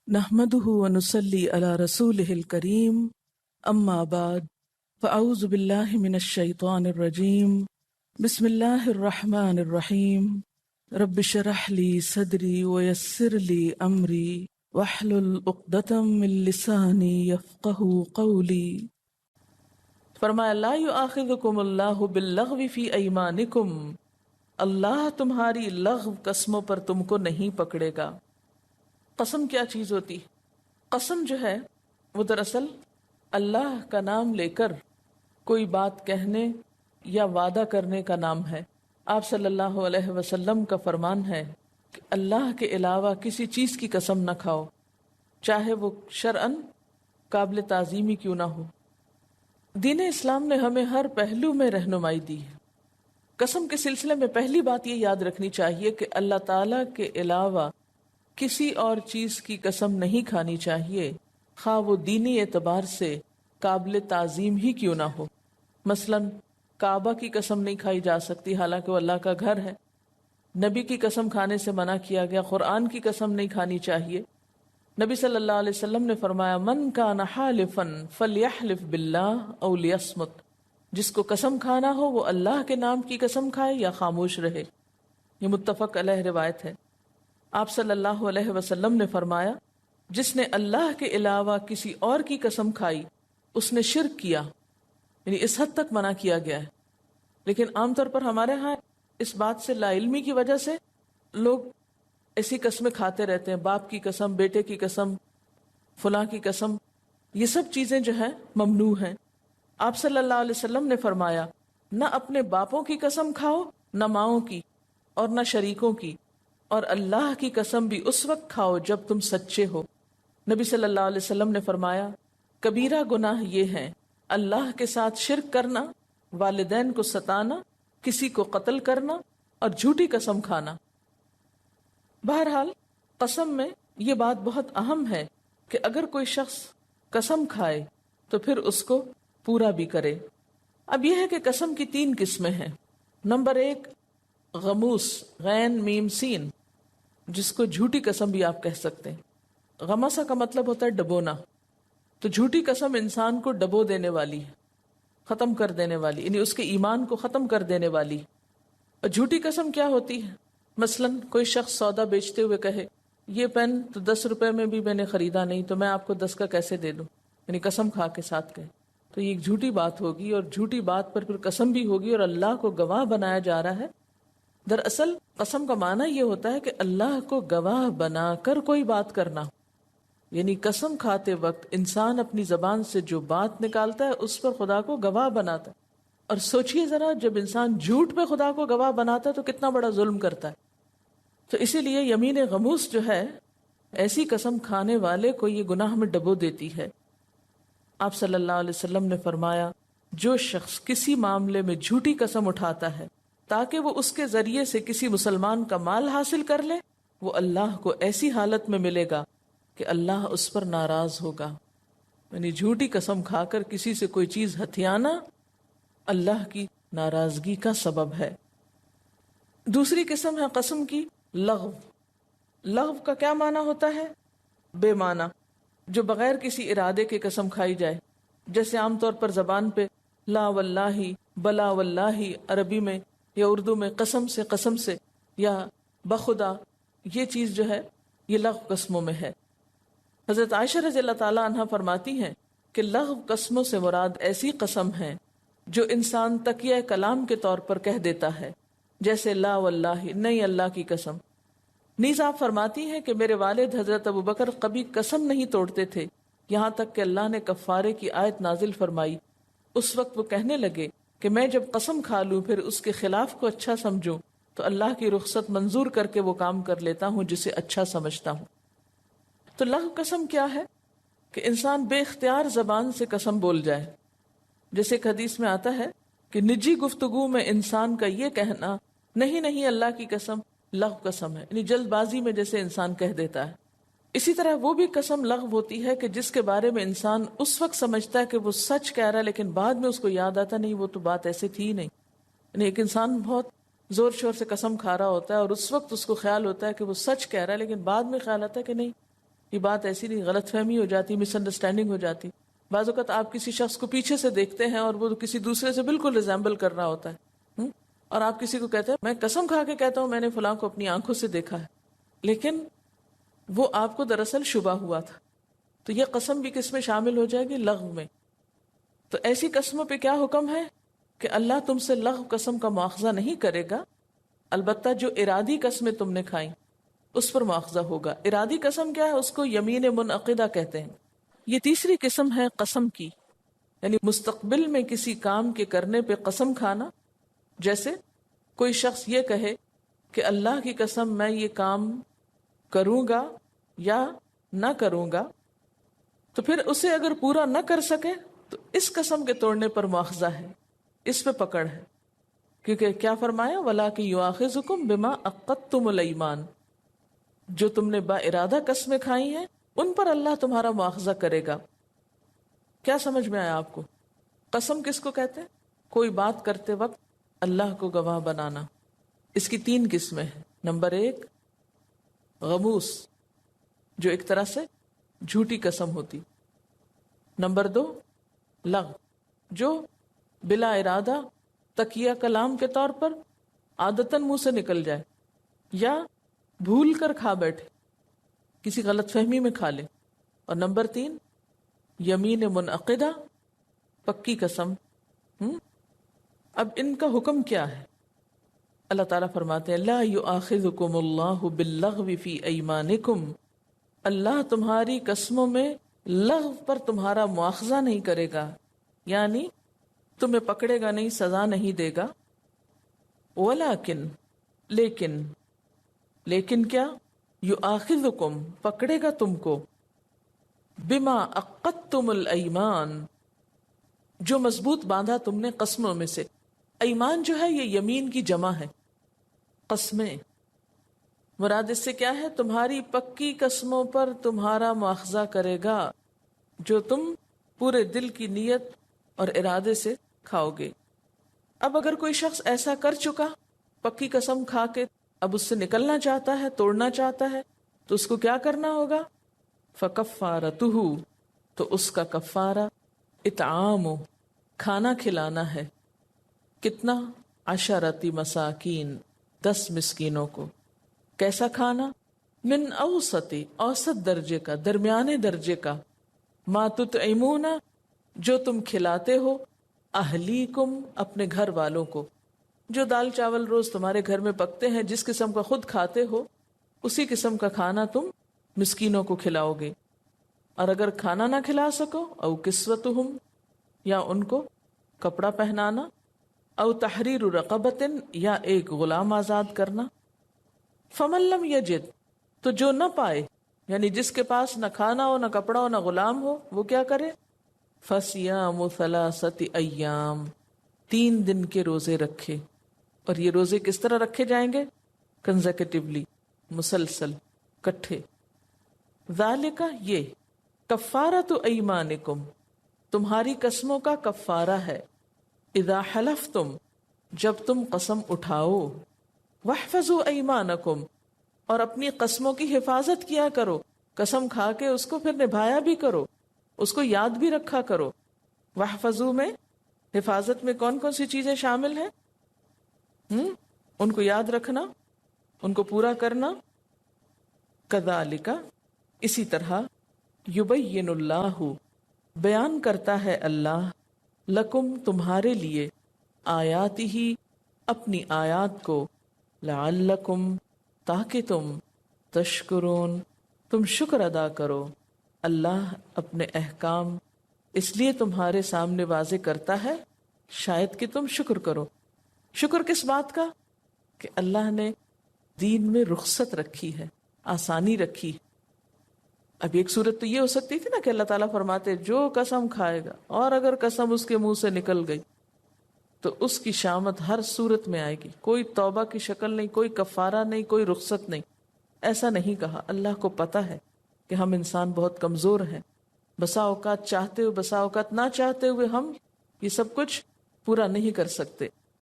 نحمده ونصلي على رسوله الكريم اما بعد فاعوذ بالله من الشيطان الرجيم بسم الله الرحمن الرحيم رب اشرح لي صدري ويسر لي امري واحلل عقدة من لساني يفقهوا قولي۔ فرمایا لا یؤاخذکم اللہ باللغو فی ایمانکم، اللہ تمہاری لغو قسموں پر تم کو نہیں پکڑے گا۔ قسم کیا چیز ہوتی؟ قسم جو ہے وہ دراصل اللہ کا نام لے کر کوئی بات کہنے یا وعدہ کرنے کا نام ہے۔ آپ صلی اللہ علیہ وسلم کا فرمان ہے کہ اللہ کے علاوہ کسی چیز کی قسم نہ کھاؤ، چاہے وہ شرعاً قابل تعظیمی کیوں نہ ہو۔ دین اسلام نے ہمیں ہر پہلو میں رہنمائی دی ہے۔ قسم کے سلسلے میں پہلی بات یہ یاد رکھنی چاہیے کہ اللہ تعالیٰ کے علاوہ کسی اور چیز کی قسم نہیں کھانی چاہیے، خواہ وہ دینی اعتبار سے قابل تعظیم ہی کیوں نہ ہو۔ مثلا کعبہ کی قسم نہیں کھائی جا سکتی حالانکہ وہ اللہ کا گھر ہے۔ نبی کی قسم کھانے سے منع کیا گیا۔ قرآن کی قسم نہیں کھانی چاہیے۔ نبی صلی اللہ علیہ وسلم نے فرمایا من کان حالفا فلیحلف باللہ او لیصمت، جس کو قسم کھانا ہو وہ اللہ کے نام کی قسم کھائے یا خاموش رہے۔ یہ متفق علیہ روایت ہے۔ آپ صلی اللہ علیہ وسلم نے فرمایا جس نے اللہ کے علاوہ کسی اور کی قسم کھائی اس نے شرک کیا، یعنی اس حد تک منع کیا گیا ہے۔ لیکن عام طور پر ہمارے ہاں اس بات سے لا علمی کی وجہ سے لوگ ایسی قسمیں کھاتے رہتے ہیں، باپ کی قسم، بیٹے کی قسم، فلاں کی قسم، یہ سب چیزیں جو ہیں ممنوع ہیں۔ آپ صلی اللہ علیہ وسلم نے فرمایا نہ اپنے باپوں کی قسم کھاؤ، نہ ماؤں کی اور نہ شریکوں کی، اور اللہ کی قسم بھی اس وقت کھاؤ جب تم سچے ہو۔ نبی صلی اللہ علیہ وسلم نے فرمایا کبیرہ گناہ یہ ہیں اللہ کے ساتھ شرک کرنا، والدین کو ستانا، کسی کو قتل کرنا اور جھوٹی قسم کھانا۔ بہرحال قسم میں یہ بات بہت اہم ہے کہ اگر کوئی شخص قسم کھائے تو پھر اس کو پورا بھی کرے۔ اب یہ ہے کہ قسم کی 3 قسمیں ہیں۔ نمبر 1 غموس، غین میم سین، جس کو جھوٹی قسم بھی آپ کہہ سکتے ہیں۔ غمسہ کا مطلب ہوتا ہے ڈبونا، تو جھوٹی قسم انسان کو ڈبو دینے والی ہے، ختم کر دینے والی، یعنی اس کے ایمان کو ختم کر دینے والی۔ اور جھوٹی قسم کیا ہوتی ہے؟ مثلا کوئی شخص سودا بیچتے ہوئے کہے یہ پین تو 10 روپے میں بھی میں نے خریدا نہیں، تو میں آپ کو 10 کا کیسے دے دوں، یعنی قسم کھا کے ساتھ کہے، تو یہ ایک جھوٹی بات ہوگی، اور جھوٹی بات پر پھر قسم بھی ہوگی اور اللہ کو گواہ بنایا جا رہا ہے۔ دراصل قسم کا معنی یہ ہوتا ہے کہ اللہ کو گواہ بنا کر کوئی بات کرنا، یعنی قسم کھاتے وقت انسان اپنی زبان سے جو بات نکالتا ہے اس پر خدا کو گواہ بناتا ہے۔ اور سوچئے ذرا جب انسان جھوٹ پہ خدا کو گواہ بناتا ہے تو کتنا بڑا ظلم کرتا ہے۔ تو اسی لیے یمین غموس جو ہے ایسی قسم کھانے والے کو یہ گناہ میں ڈبو دیتی ہے۔ آپ صلی اللہ علیہ وسلم نے فرمایا جو شخص کسی معاملے میں جھوٹی قسم اٹھاتا ہے تاکہ وہ اس کے ذریعے سے کسی مسلمان کا مال حاصل کر لے، وہ اللہ کو ایسی حالت میں ملے گا کہ اللہ اس پر ناراض ہوگا۔ یعنی جھوٹی قسم کھا کر کسی سے کوئی چیز ہتھیانا اللہ کی ناراضگی کا سبب ہے۔ دوسری قسم ہے قسم کی لغو۔ لغو کا کیا معنی ہوتا ہے؟ بے معنی، جو بغیر کسی ارادے کے قسم کھائی جائے، جیسے عام طور پر زبان پہ لا واللہ، بلا واللہ عربی میں یا اردو میں قسم سے یا بخدا، یہ چیز جو ہے یہ لغو قسموں میں ہے۔ حضرت عائشہ رضی اللہ تعالی عنہ فرماتی ہیں کہ لغو قسموں سے مراد ایسی قسم ہے جو انسان تقیہ کلام کے طور پر کہہ دیتا ہے، جیسے لا واللہ، نہیں اللہ کی قسم۔ نیز آپ فرماتی ہیں کہ میرے والد حضرت ابوبکر کبھی قسم نہیں توڑتے تھے یہاں تک کہ اللہ نے کفارے کی آیت نازل فرمائی۔ اس وقت وہ کہنے لگے کہ میں جب قسم کھا لوں پھر اس کے خلاف کو اچھا سمجھوں تو اللہ کی رخصت منظور کر کے وہ کام کر لیتا ہوں جسے اچھا سمجھتا ہوں۔ تو لغو قسم کیا ہے؟ کہ انسان بے اختیار زبان سے قسم بول جائے، جیسے ایک حدیث میں آتا ہے کہ نجی گفتگو میں انسان کا یہ کہنا نہیں اللہ کی قسم لغو قسم ہے، یعنی جلد بازی میں جیسے انسان کہہ دیتا ہے۔ اسی طرح وہ بھی قسم لغو ہوتی ہے کہ جس کے بارے میں انسان اس وقت سمجھتا ہے کہ وہ سچ کہہ رہا ہے لیکن بعد میں اس کو یاد آتا نہیں وہ تو بات ایسے تھی نہیں۔ یعنی ایک انسان بہت زور شور سے قسم کھا رہا ہوتا ہے اور اس وقت اس کو خیال ہوتا ہے کہ وہ سچ کہہ رہا ہے لیکن بعد میں خیال آتا ہے کہ نہیں یہ بات ایسی نہیں، غلط فہمی ہو جاتی، مس انڈرسٹینڈنگ ہو جاتی. بعض اوقات آپ کسی شخص کو پیچھے سے دیکھتے ہیں اور وہ کسی دوسرے سے بالکل ریزیمبل کر رہا ہوتا ہے، اور آپ کسی کو کہتے ہیں میں قسم کھا کے کہتا ہوں میں نے فلاں کو اپنی آنکھوں سے دیکھا ہے، لیکن وہ آپ کو دراصل شبہ ہوا تھا. تو یہ قسم بھی کس میں شامل ہو جائے گی؟ لغو میں. تو ایسی قسموں پہ کیا حکم ہے کہ اللہ تم سے لغو قسم کا مواخذہ نہیں کرے گا، البتہ جو ارادی قسمیں تم نے کھائیں اس پر مواخذہ ہوگا. ارادی قسم کیا ہے؟ اس کو یمین منعقدہ کہتے ہیں. یہ تیسری قسم ہے قسم کی، یعنی مستقبل میں کسی کام کے کرنے پہ قسم کھانا. جیسے کوئی شخص یہ کہے کہ اللہ کی قسم میں یہ کام کروں گا یا نہ کروں گا، تو پھر اسے اگر پورا نہ کر سکے تو اس قسم کے توڑنے پر مواخذہ ہے، اس پہ پکڑ ہے. کیونکہ کیا فرمایا؟ وَلَٰكِن يُؤَاخِذُكُم بِمَا عَقَّدتُّمُ الْأَيْمَانَ، جو تم نے با ارادہ قسمیں کھائی ہیں ان پر اللہ تمہارا مواخذہ کرے گا. کیا سمجھ میں آیا آپ کو؟ قسم کس کو کہتے ہیں؟ کوئی بات کرتے وقت اللہ کو گواہ بنانا. اس کی 3 قسمیں ہیں. نمبر 1 غموس، جو ایک طرح سے جھوٹی قسم ہوتی. نمبر 2 لغو، جو بلا ارادہ تکیہ کلام کے طور پر عادتاً منہ سے نکل جائے یا بھول کر کھا بیٹھے، کسی غلط فہمی میں کھا لے. اور نمبر 3 یمین منعقدہ، پکی قسم. اب ان کا حکم کیا ہے؟ اللہ تعالیٰ فرماتے ہیں لا یؤاخذکم اللہ باللغو فی ایمانکم، اللہ تمہاری قسموں میں لغو پر تمہارا مواخذہ نہیں کرے گا، یعنی تمہیں پکڑے گا نہیں، سزا نہیں دے گا. ولیکن، لیکن کیا؟ یؤاخذکم، پکڑے گا تم کو، بما عقدتم الایمان، جو مضبوط باندھا تم نے قسموں میں سے. ایمان جو ہے یہ یمین کی جمع ہے، قسمیں. مراد اس سے کیا ہے؟ تمہاری پکی قسموں پر تمہارا مواخذہ کرے گا جو تم پورے دل کی نیت اور ارادے سے کھاؤ گے. اب اگر کوئی شخص ایسا کر چکا، پکی قسم کھا کے اب اس سے نکلنا چاہتا ہے، توڑنا چاہتا ہے، تو اس کو کیا کرنا ہوگا؟ فَكَفَّارَتُهُ، تو اس کا کفارہ اطعام، کھانا کھلانا ہے. کتنا؟ 10 مساکین، 10 مسکینوں کو. کیسا کھانا؟ من اوسط، اوسط درجے کا، درمیانے درجے کا. ما تطعمون، جو تم کھلاتے ہو، اہلیکم، اپنے گھر والوں کو. جو دال چاول روز تمہارے گھر میں پکتے ہیں، جس قسم کا خود کھاتے ہو اسی قسم کا کھانا تم مسکینوں کو کھلاؤ گے. اور اگر کھانا نہ کھلا سکو، او کسوتہم، یا ان کو کپڑا پہنانا، او تحریر رقبۃ، یا ایک غلام آزاد کرنا. فمن لم یجد، تو جو نہ پائے، یعنی جس کے پاس نہ کھانا ہو، نہ کپڑا ہو، نہ غلام ہو، وہ کیا کرے؟ فصیام 3 ایام، 3 دن کے روزے رکھے. اور یہ روزے کس طرح رکھے جائیں گے؟ کنزیکٹیولی، مسلسل، کٹھے. ذالک، یہ کفارۃ ایمانکم، تمہاری قسموں کا کفارہ ہے. اذا حلفتم، جب تم قسم اٹھاؤ. واحفظوا ایمانکم، اور اپنی قسموں کی حفاظت کیا کرو. قسم کھا کے اس کو پھر نبھایا بھی کرو، اس کو یاد بھی رکھا کرو. واحفظوا میں حفاظت میں کون کون سی چیزیں شامل ہیں؟ ان کو یاد رکھنا، ان کو پورا کرنا. کذالک، اسی طرح، یبین اللہ، بیان کرتا ہے اللہ، لکم، تمہارے لیے، آیاتہ، اپنی آیات کو، لعلکم، تاکہ تم، تشکرون، تم شکر ادا کرو. اللہ اپنے احکام اس لیے تمہارے سامنے واضح کرتا ہے شاید کہ تم شکر کرو. شکر کس بات کا؟ کہ اللہ نے دین میں رخصت رکھی ہے، آسانی رکھی. اب ایک صورت تو یہ ہو سکتی تھی نا کہ اللہ تعالیٰ فرماتے جو قسم کھائے گا، اور اگر قسم اس کے منہ سے نکل گئی تو اس کی شامت ہر صورت میں آئے گی، کوئی توبہ کی شکل نہیں، کوئی کفارہ نہیں، کوئی رخصت نہیں. ایسا نہیں کہا. اللہ کو پتہ ہے کہ ہم انسان بہت کمزور ہیں، بسا اوقات چاہتے ہوئے، بسا اوقات نہ چاہتے ہوئے ہم یہ سب کچھ پورا نہیں کر سکتے.